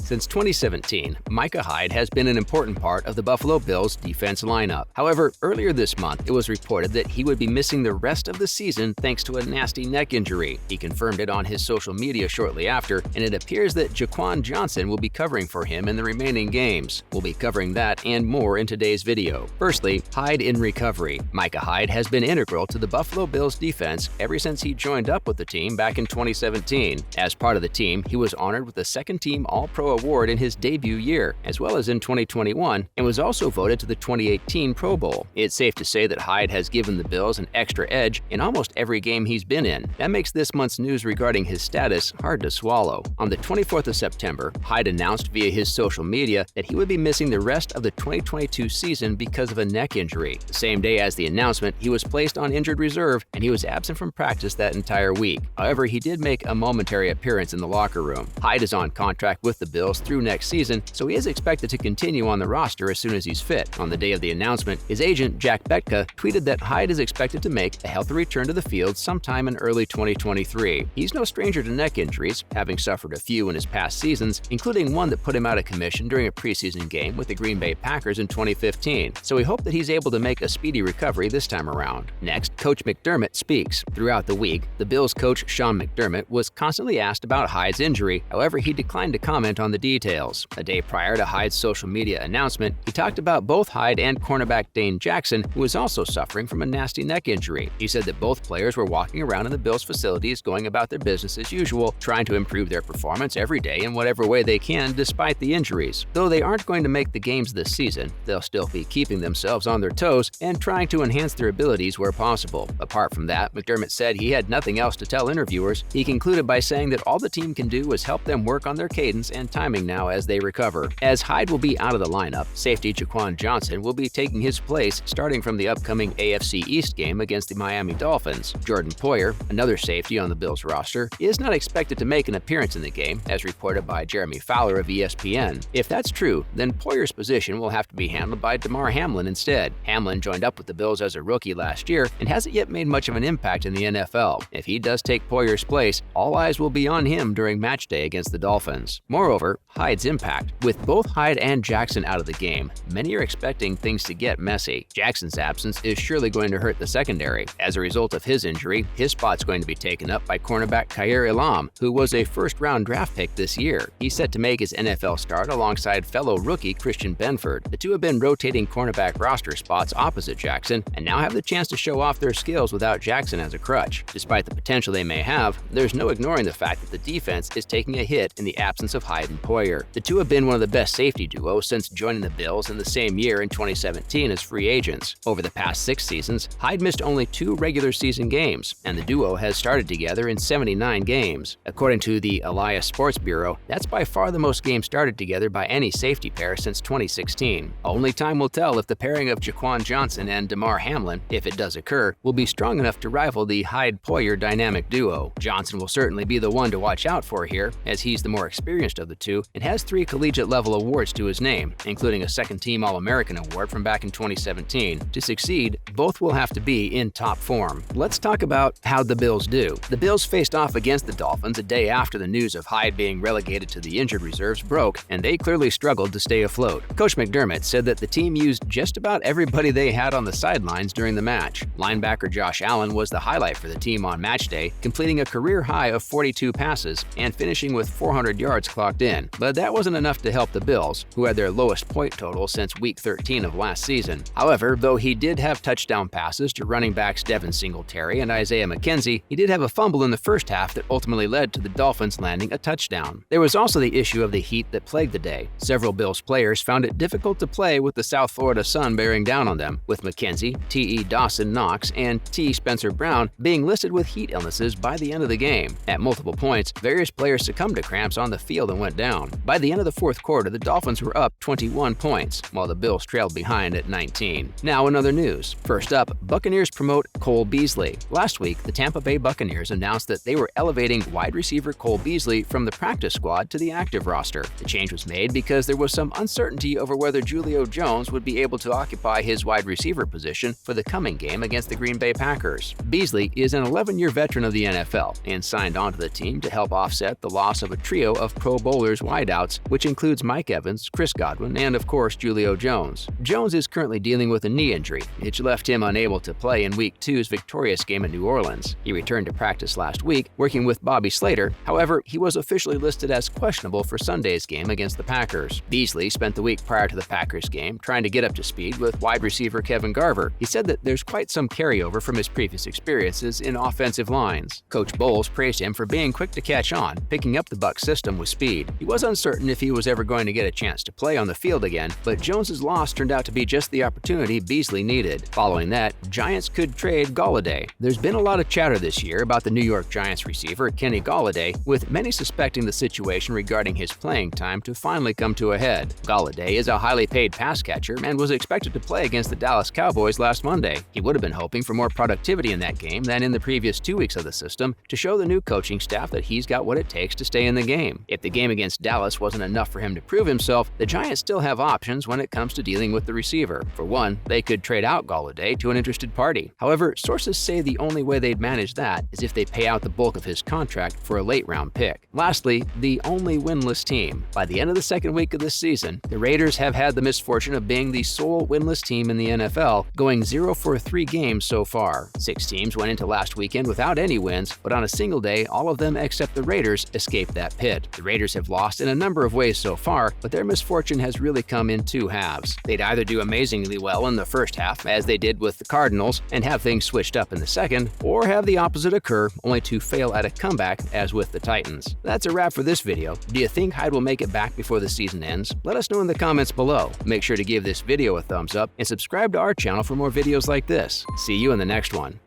Since 2017, Micah Hyde has been an important part of the Buffalo Bills' defense lineup. However, earlier this month, it was reported that he would be missing the rest of the season thanks to a nasty neck injury. He confirmed it on his social media shortly after, and it appears that Jaquan Johnson will be covering for him in the remaining games. We'll be covering that and more in today's video. Firstly, Hyde in recovery. Micah Hyde has been integral to the Buffalo Bills defense ever since he joined up with the team back in 2017. As part of the team, he was honored with the second-team All-Pro award in his debut year, as well as in 2021, and was also voted to the 2018 Pro Bowl. It's safe to say that Hyde has given the Bills an extra edge in almost every game he's been in. That makes this month's news regarding his status hard to swallow. On the 24th of September, Hyde announced via his social media that he would be missing the rest of the 2022 season because of a neck injury. The same day as the announcement, he was placed on injured reserve, and he was absent from practice that entire week. However, he did make a momentary appearance in the locker room. Hyde is on contract with the Bills through next season, so he is expected to continue on the roster as soon as he's fit. On the day of the announcement, his agent, Jack Betka, tweeted that Hyde is expected to make a healthy return to the field sometime in early 2023. He's no stranger to neck injuries, having suffered a few in his past seasons, including one that put him out of commission during a preseason game with the Green Bay Packers in 2015. So we hope that he's able to make a speedy recovery this time around. Next, Coach McDermott speaks. Throughout the week, the Bills coach Sean McDermott was constantly asked about Hyde's injury. However, he declined to comment on the details. A day prior to Hyde's social media announcement, he talked about both Hyde and cornerback Dane Jackson, who was also suffering from a nasty neck injury. He said that both players were walking around in the Bills facilities going about their business as usual, trying to improve their performance every day in whatever way they can despite the injuries. Though they aren't going to make the games this season, they'll still be keeping themselves on their toes and trying to enhance their abilities where possible. Apart from that, McDermott said he had nothing else to tell interviewers. He concluded by saying that all the team can do is help them work on their cadence and timing now as they recover. As Hyde will be out of the lineup, safety Jaquan Johnson will be taking his place starting from the upcoming AFC East game against the Miami Dolphins. Jordan Poyer, another safety on the Bills roster, is not expected to make an appearance in the game, as reported by Jeremy Fowler of ESPN. If that's true, then Poyer's position will have to be handled by Damar Hamlin instead. Hamlin joined up with the Bills as a rookie last year and hasn't yet made much of an impact in the NFL. If he does take Poyer's place, all eyes will be on him during match day against the Dolphins. Moreover, Hyde's impact. With both Hyde and Jackson out of the game, many are expecting things to get messy. Jackson's absence is surely going to hurt the secondary. As a result of his injury, his spot's going to be taken up by cornerback Kaiir Elam, who was a first-round draft pick this year. He's set to make his NFL start alongside fellow rookie Christian Bedford. The two have been rotating cornerback roster spots opposite Jackson and now have the chance to show off their skills without Jackson as a crutch. Despite the potential they may have, there's no ignoring the fact that the defense is taking a hit in the absence of Hyde and Poyer. The two have been one of the best safety duos since joining the Bills in the same year in 2017 as free agents. Over the past 6 seasons, Hyde missed only 2 regular season games, and the duo has started together in 79 games. According to the Elias Sports Bureau, that's by far the most games started together by any safety pair since 2016. Only time will tell if the pairing of Jaquan Johnson and Damar Hamlin, if it does occur, will be strong enough to rival the Hyde-Poyer dynamic duo. Johnson will certainly be the one to watch out for here, as he's the more experienced of the two and has 3 collegiate-level awards to his name, including a second-team All-American award from back in 2017. To succeed, both will have to be in top form. Let's talk about how the Bills do. The Bills faced off against the Dolphins a day after the news of Hyde being relegated to the injured reserves broke, and they clearly struggled to stay afloat. Coach McDermott said that the team used just about everybody they had on the sidelines during the match. Linebacker Josh Allen was the highlight for the team on match day, completing a career high of 42 passes and finishing with 400 yards clocked in. But that wasn't enough to help the Bills, who had their lowest point total since Week 13 of last season. However, though he did have touchdown passes to running backs Devin Singletary and Isaiah McKenzie, he did have a fumble in the first half that ultimately led to the Dolphins landing a touchdown. There was also the issue of the heat that plagued the day. Several Bills players found it difficult to play with the South Florida sun bearing down on them, with McKenzie, T.E. Dawson Knox, and T. Spencer Brown being listed with heat illnesses by the end of the game. At multiple points, various players succumbed to cramps on the field and went down. By the end of the fourth quarter, the Dolphins were up 21 points, while the Bills trailed behind at 19. Now in other news. First up, Buccaneers promote Cole Beasley. Last week, the Tampa Bay Buccaneers announced that they were elevating wide receiver Cole Beasley from the practice squad to the active roster. The change was made because there was some uncertainty over whether Julio Jones would be able to occupy his wide receiver position for the coming game against the Green Bay Packers. Beasley is an 11-year veteran of the NFL and signed onto the team to help offset the loss of a trio of Pro Bowlers Steelers wideouts, which includes Mike Evans, Chris Godwin, and of course Julio Jones. Jones is currently dealing with a knee injury, which left him unable to play in Week 2's victorious game at New Orleans. He returned to practice last week, working with Bobby Slater. However, he was officially listed as questionable for Sunday's game against the Packers. Beasley spent the week prior to the Packers game trying to get up to speed with wide receiver Kevin Garver. He said that there's quite some carryover from his previous experiences in offensive lines. Coach Bowles praised him for being quick to catch on, picking up the Bucs system with speed. He was uncertain if he was ever going to get a chance to play on the field again, but Jones's loss turned out to be just the opportunity Beasley needed. Following that, Giants could trade Golladay. There's been a lot of chatter this year about the New York Giants receiver Kenny Golladay, with many suspecting the situation regarding his playing time to finally come to a head. Golladay is a highly paid pass catcher and was expected to play against the Dallas Cowboys last Monday. He would have been hoping for more productivity in that game than in the previous 2 weeks of the system to show the new coaching staff that he's got what it takes to stay in the game. If the game against Dallas wasn't enough for him to prove himself, the Giants still have options when it comes to dealing with the receiver. For one, they could trade out Golladay to an interested party. However, sources say the only way they'd manage that is if they pay out the bulk of his contract for a late-round pick. Lastly, the only winless team. By the end of the second week of this season, the Raiders have had the misfortune of being the sole winless team in the NFL, going 0 for 3 games so far. 6 teams went into last weekend without any wins, but on a single day, all of them except the Raiders escaped that pit. The Raiders have lost in a number of ways so far, but their misfortune has really come in 2 halves. They'd either do amazingly well in the first half, as they did with the Cardinals, and have things switched up in the second, or have the opposite occur, only to fail at a comeback as with the Titans. That's a wrap for this video. Do you think Hyde will make it back before the season ends? Let us know in the comments below. Make sure to give this video a thumbs up and subscribe to our channel for more videos like this. See you in the next one.